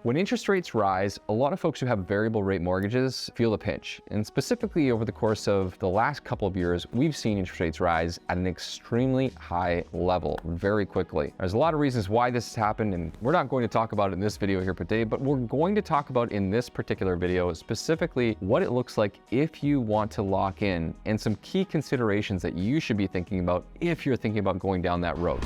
When interest rates rise, a lot of folks who have variable rate mortgages feel the pinch. And specifically over the course of the last couple of years, we've seen interest rates rise at an extremely high level very quickly. There's a lot of reasons why this has happened, and we're not going to talk about it in this video here today, but we're going to talk about in this particular video specifically what it looks like if you want to lock in and some key considerations that you should be thinking about if you're thinking about going down that road.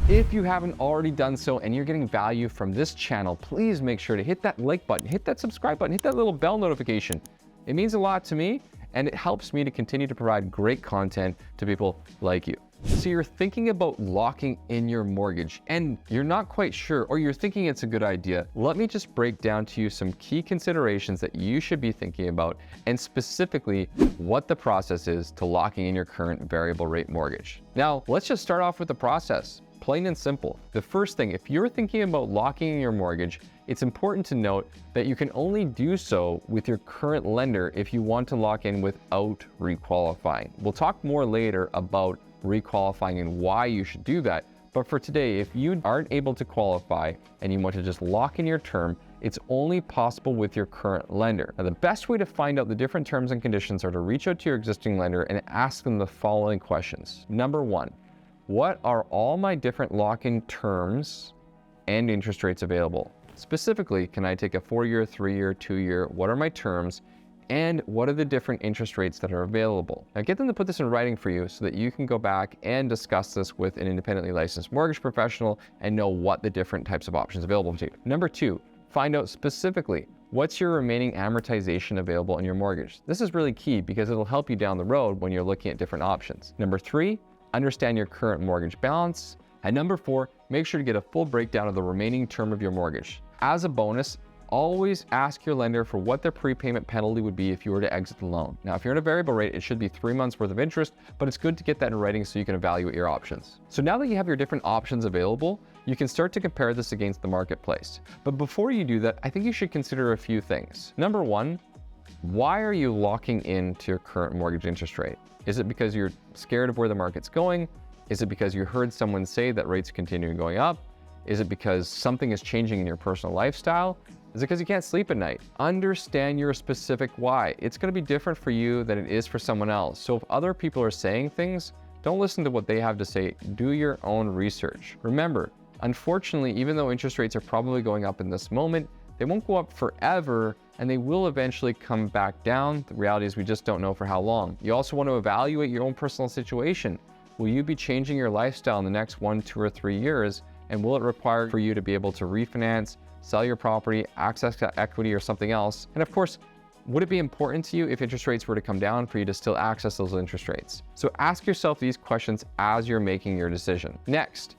If you haven't already done so and you're getting value from this channel, please make sure to hit that like button, hit that subscribe button, hit that little bell notification. It means a lot to me and it helps me to continue to provide great content to people like you. So you're thinking about locking in your mortgage and you're not quite sure, or you're thinking it's a good idea. Let me just break down to you some key considerations that you should be thinking about, and specifically what the process is to locking in your current variable rate mortgage. Now, let's just start off with the process. Plain and simple. The first thing, if you're thinking about locking in your mortgage, it's important to note that you can only do so with your current lender if you want to lock in without requalifying. We'll talk more later about requalifying and why you should do that. But for today, if you aren't able to qualify and you want to just lock in your term, it's only possible with your current lender. Now, the best way to find out the different terms and conditions are to reach out to your existing lender and ask them the following questions. Number one, what are all my different lock-in terms and interest rates available? Specifically, can I take a 4-year, 3-year, 2-year? What are my terms? And what are the different interest rates that are available? Now get them to put this in writing for you so that you can go back and discuss this with an independently licensed mortgage professional and know what the different types of options available to you. Number two, find out specifically what's your remaining amortization available in your mortgage. This is really key because it'll help you down the road when you're looking at different options. Number three, understand your current mortgage balance. And number four, make sure to get a full breakdown of the remaining term of your mortgage. As a bonus, always ask your lender for what their prepayment penalty would be if you were to exit the loan. Now, if you're at a variable rate, it should be 3 months worth of interest, but it's good to get that in writing so you can evaluate your options. So now that you have your different options available, you can start to compare this against the marketplace. But before you do that, I think you should consider a few things. Number one, why are you locking into your current mortgage interest rate? Is it because you're scared of where the market's going? Is it because you heard someone say that rates continue going up? Is it because something is changing in your personal lifestyle? Is it because you can't sleep at night? Understand your specific why. It's going to be different for you than it is for someone else. So if other people are saying things, don't listen to what they have to say. Do your own research. Remember, unfortunately, even though interest rates are probably going up in this moment, they won't go up forever, and they will eventually come back down. The reality is we just don't know for how long. You also want to evaluate your own personal situation. Will you be changing your lifestyle in the next 1, 2, or 3 years? And will it require for you to be able to refinance, sell your property, access equity, or something else? And of course, would it be important to you if interest rates were to come down for you to still access those interest rates? So ask yourself these questions as you're making your decision. Next,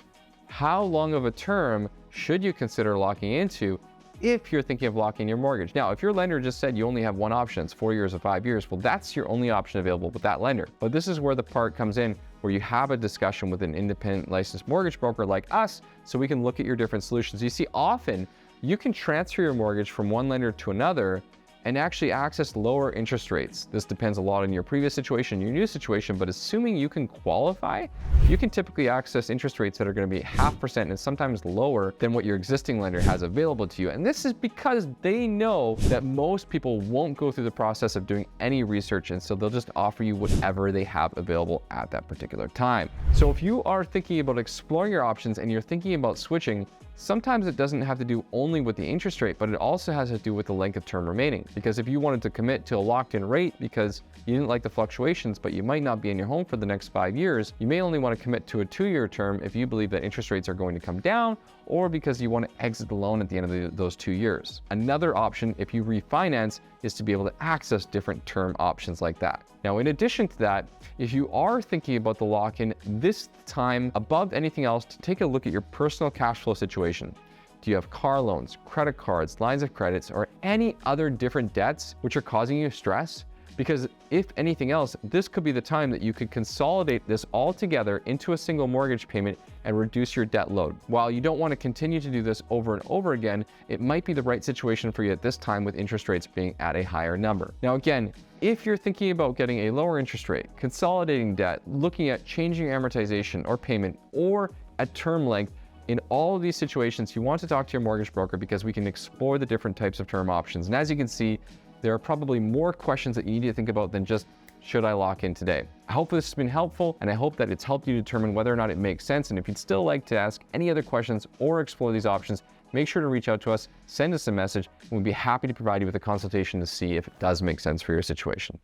how long of a term should you consider locking into if you're thinking of locking your mortgage? Now, if your lender just said you only have one option, it's 4 years or 5 years, well, that's your only option available with that lender. But this is where the part comes in where you have a discussion with an independent licensed mortgage broker like us so we can look at your different solutions. You see, often you can transfer your mortgage from one lender to another and actually access lower interest rates. This depends a lot on your previous situation, your new situation, but assuming you can qualify, you can typically access interest rates that are going to be 0.5% and sometimes lower than what your existing lender has available to you. And this is because they know that most people won't go through the process of doing any research, and so they'll just offer you whatever they have available at that particular time. So if you are thinking about exploring your options and you're thinking about switching, sometimes it doesn't have to do only with the interest rate, but it also has to do with the length of term remaining. Because if you wanted to commit to a locked-in rate because you didn't like the fluctuations, but you might not be in your home for the next 5 years, you may only want to commit to a 2-year term if you believe that interest rates are going to come down, or because you want to exit the loan at the end of those 2 years. Another option, if you refinance, is to be able to access different term options like that. Now, in addition to that, if you are thinking about the lock-in, this time, above anything else, to take a look at your personal cash flow situation. Do you have car loans, credit cards, lines of credits, or any other different debts which are causing you stress? Because if anything else, this could be the time that you could consolidate this all together into a single mortgage payment and reduce your debt load. While you don't want to continue to do this over and over again, it might be the right situation for you at this time with interest rates being at a higher number. Now again, if you're thinking about getting a lower interest rate, consolidating debt, looking at changing amortization or payment, or at term length, In all of these situations, you want to talk to your mortgage broker because we can explore the different types of term options. And as you can see, there are probably more questions that you need to think about than just, should I lock in today? I hope this has been helpful, and I hope that it's helped you determine whether or not it makes sense. And if you'd still like to ask any other questions or explore these options, make sure to reach out to us, send us a message, and we'd be happy to provide you with a consultation to see if it does make sense for your situation.